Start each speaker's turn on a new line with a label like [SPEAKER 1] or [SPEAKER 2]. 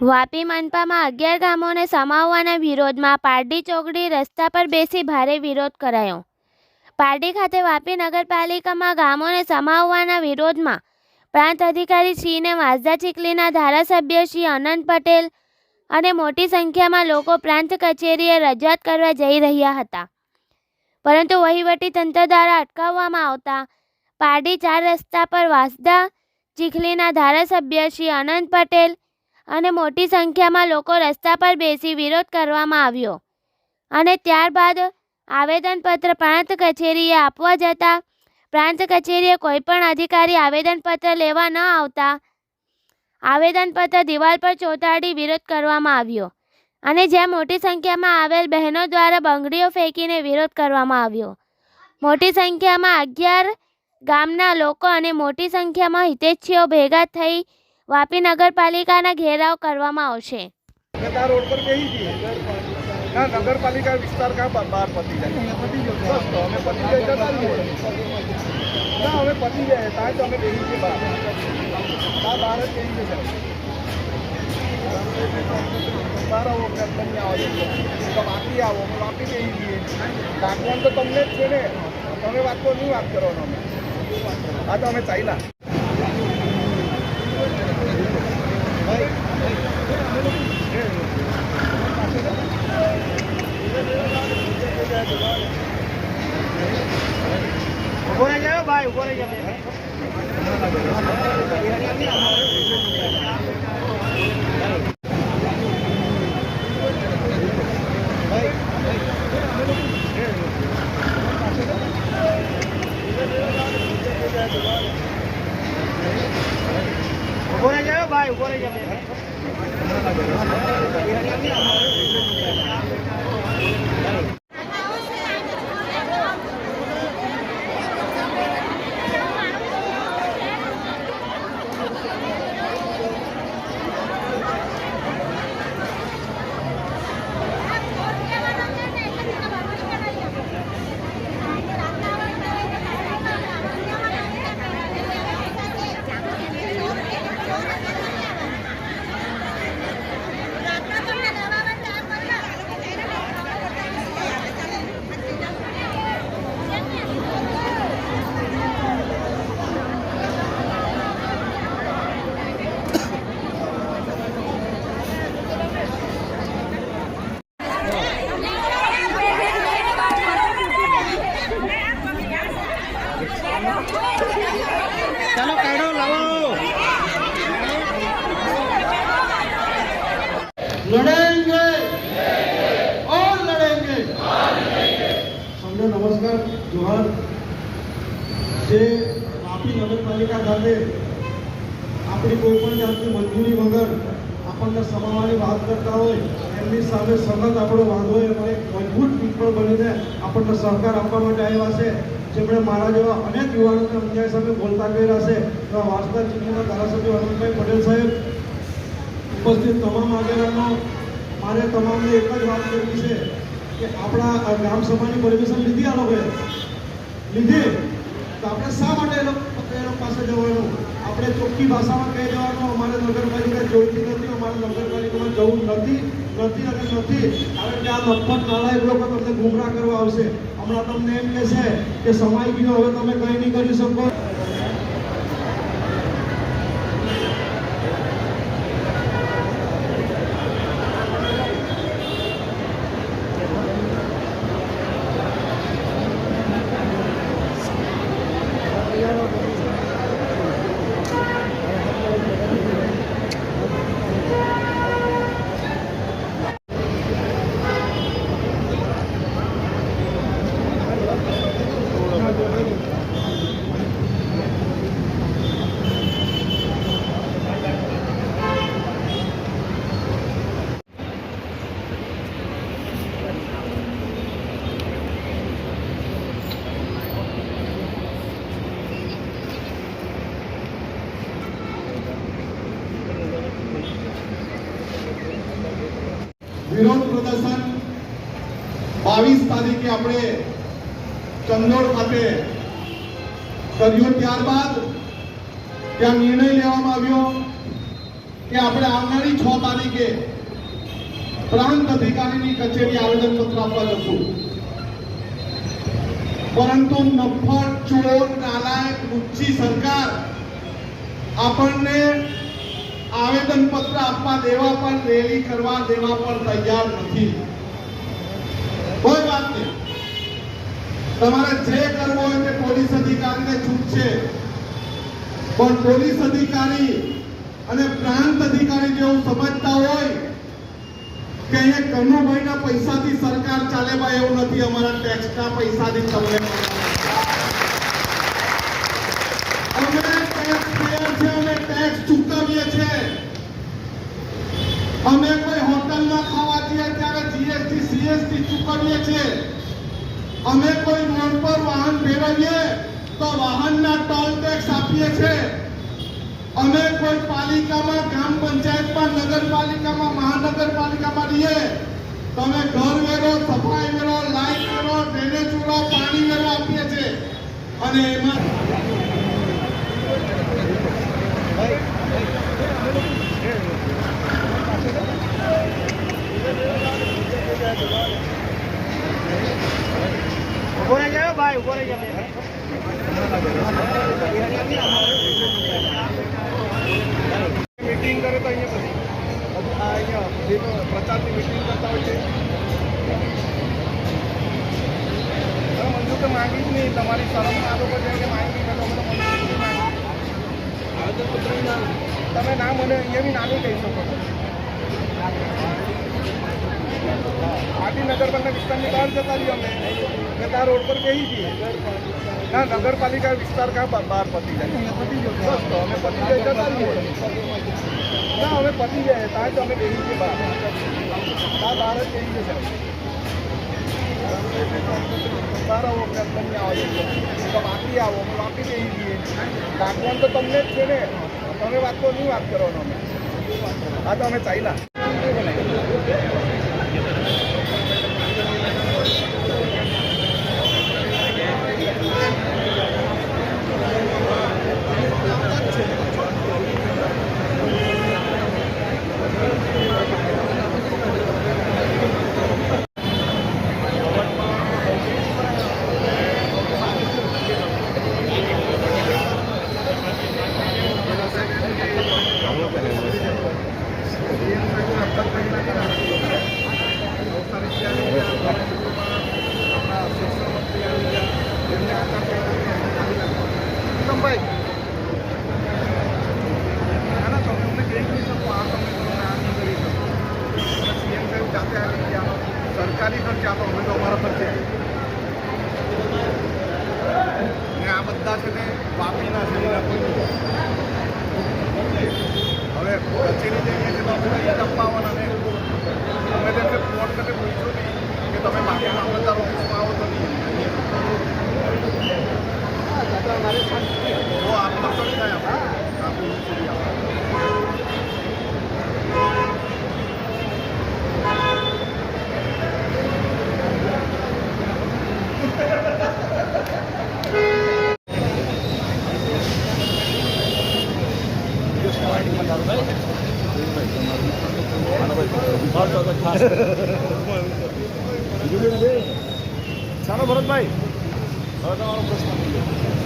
[SPEAKER 1] વાપી મનપામાં 11 ગામોને સમાવવાના વિરોધમાં પારડી ચોકડી રસ્તા પર બેસી ભારે વિરોધ કરાયો। પારડી ખાતે વાપી નગરપાલિકામાં ગામોને સમાવવાના વિરોધમાં પ્રાંત અધિકારી શ્રીને વાંસદા ચીખલીના ધારાસભ્ય શ્રી અનંત પટેલ અને મોટી સંખ્યામાં લોકો પ્રાંત કચેરીએ રજૂઆત કરવા જઈ રહ્યા હતા, પરંતુ વહીવટી તંત્ર દ્વારા અટકાવવામાં આવતા પારડી 4 રસ્તા પર વાંસદા ચીખલીના ધારાસભ્ય શ્રી અનંત પટેલ અને મોટી સંખ્યામાં લોકો રસ્તા પર બેસી વિરોધ કરવામાં આવ્યો અને ત્યારબાદ આવેદનપત્ર પ્રાંત કચેરીએ આપવા જતા પ્રાંત કચેરીએ કોઈપણ અધિકારી આવેદનપત્ર લેવા ન આવતા આવેદનપત્ર દિવાલ પર ચોંટાડી વિરોધ કરવામાં આવ્યો અને જ્યાં મોટી સંખ્યામાં આવેલ બહેનો દ્વારા બંગડીઓ ફેંકીને વિરોધ કરવામાં આવ્યો। મોટી સંખ્યામાં 11 ગામના લોકો અને મોટી સંખ્યામાં હિતૈષીઓ ભેગા થઈ વાપી નગરપાલિકાના ઘેરાવ કરવામાં આવશે।
[SPEAKER 2] रोड पर गई थी ना नगर पालिका विस्तार का बार पति जाए बस तो हमें पति जाए जता ना हमें पति जाए ताकि हमें गई के बाहर बाहर गई के जाए सारा वो करने में आओ तो वापी आओ वापी गई थी डाकवान तो तुमने छे ने हमें बात को नहीं बात करो हमें आ तो हमें चाहिए ऊपर आ जाओ भाई ऊपर आ जाओ भाई ऊपर आ जाओ चलो काढ़ो लाओ
[SPEAKER 3] लड़ेंगे और लड़ेंगे। सबने नमस्कार जोहार। जे वापी नगरपालिका खाते अपनी कोईपण जातनी मंजूरी वगर આપણને સમાવવાની વાત કરતા હોય એમની સામે સખત આપણો વાંધો હોય અને મજબૂત પીપળ બનીને આપણને સહકાર આપવા માટે આવ્યા છે, જેમણે મારા જેવા અનેક યુવાનોને અન્યાય સામે બોલતા કર્યા છે। એવા વાંસદા ચીખલીના ધારાસભ્ય અનંતભાઈ પટેલ સાહેબ, ઉપસ્થિત તમામ આગેવાનો, મારે તમામને એક જ વાત કરવી છે કે આપણા ગ્રામ સભાની પરમિશન લીધી આ લોકોએ લીધી તો આપણે શા માટે એ લોકો પાસે જવાનું? આપણે ચોખ્ખી ભાષામાં કહી દેવાનું અમારે નગરપાલિકા જોઈતી નથી, અમારે નગરપાલિકામાં જવું નથી અને નથી, કારણ કે આ મફત નાલાયક લોકો તમને ગુમરાહ કરવા આવશે। હમણાં તમને એમ કહેશે કે સમાઈ ગયો, હવે તમે કંઈ નહીં કરી શકો। વિરોધ પ્રદર્શન 22 તારીખે આપણે ચંદોડ ખાતે કર્યું। ત્યારબાદ ત્યાં નિર્ણય લેવામાં આવ્યો કે આપણે આવનારી 6 તારીખે પ્રાંત અધિકારીની કચેરી આવેદનપત્ર આપવા જશું, પરંતુ નફટ, ચોર, નાલાયક, લુચ્ચી સરકાર આપણને આવેદનપત્ર આપવા દેવા પર, રેલી કરવા દેવા પર તૈયાર નથી. કોઈ વાત નહીં, તમારે જે કરવું હોય તે પોલીસ અધિકારીને છૂટ છે, પણ પોલીસ અધિકારી અને પ્રાંત અધિકારી જેવું સમજતા હોય કે અહીંયા કનુભાઈના પૈસાથી સરકાર ચાલે, ભાઈ એવું નથી. અમારા ટેક્સના પૈસાથી તમને અમે ટેક્સ પેયર છે, અમે ટેક્સ ચૂકવીએ છીએ. અમે કોઈ હોટલમાં ખાવા જઈએ ત્યારે જીએસટી સીએસટી ચૂકવીએ છીએ. અમે કોઈ રોડ પર વાહન ફેરવીએ તો વાહનના ટોલ ટેક્સ આપીએ છીએ. અમે કોઈ પાલિકામાં, ગ્રામ પંચાયતમાં, નગરપાલિકામાં, મહાનગરપાલિકામાં રહીએ તો અમે ઘર વેરો, સફાઈ વેરો, લાઈટ વેરો, ડ્રેનેજ વેરો, પાણી વેરો આપીએ છીએ. અને એમાં
[SPEAKER 2] ઉભો રહી જાઓ ભાઈ, ઉભો રહી જાઓ. મીટિંગ કરે તો અહીંયા પછી પ્રચારની મીટિંગ કરતા હોય છે. મંજૂર તો માંગી જ નહીં, તમારી શરમ આદો પર જાય કે માંગી તમે ના મને અહીંયા બી નાનું કહી શકો છો. પાર્ટી નગરપાલિકા વિસ્તારની બહાર જતા રહીએ અમે, ને ત્યાં રોડ પર બેસી જઈએ. ના, નગરપાલિકા વિસ્તાર ક્યાં બહાર પતી જાય, બસ તો અમે પતી જાય જતા રહીએ. ના, અમે પતી જાય ત્યાં જ અમે બેસી જઈએ બહાર, ત્યાં બહાર જ બેસી જશે. બહાર આવો, તમને આવો તો બાકી આવો, અમે બાકી બેસી જઈએ. રાખવાનું તો તમને જ છે ને, તમે વાત તો નહીં વાત કરવાનો. અમે હા તો અમે ચાલ્યા. સરકારી ખર્ચે આપો, અમે તો અમારા ખર્ચે. ને આ બધા છે ને વાપીના છે. હવે કચેરી જઈએ છે તો આપણે ટપ્પાવાના ને અમે તેમને ફોન કરીને પૂછ્યું નહીં કે તમે બાકી મામલતદાર ઓફિસમાં આવો તો નહીં. તો આપતો તો થાય ચાલો ભરતભાઈ, હવે તમારો પ્રશ્ન.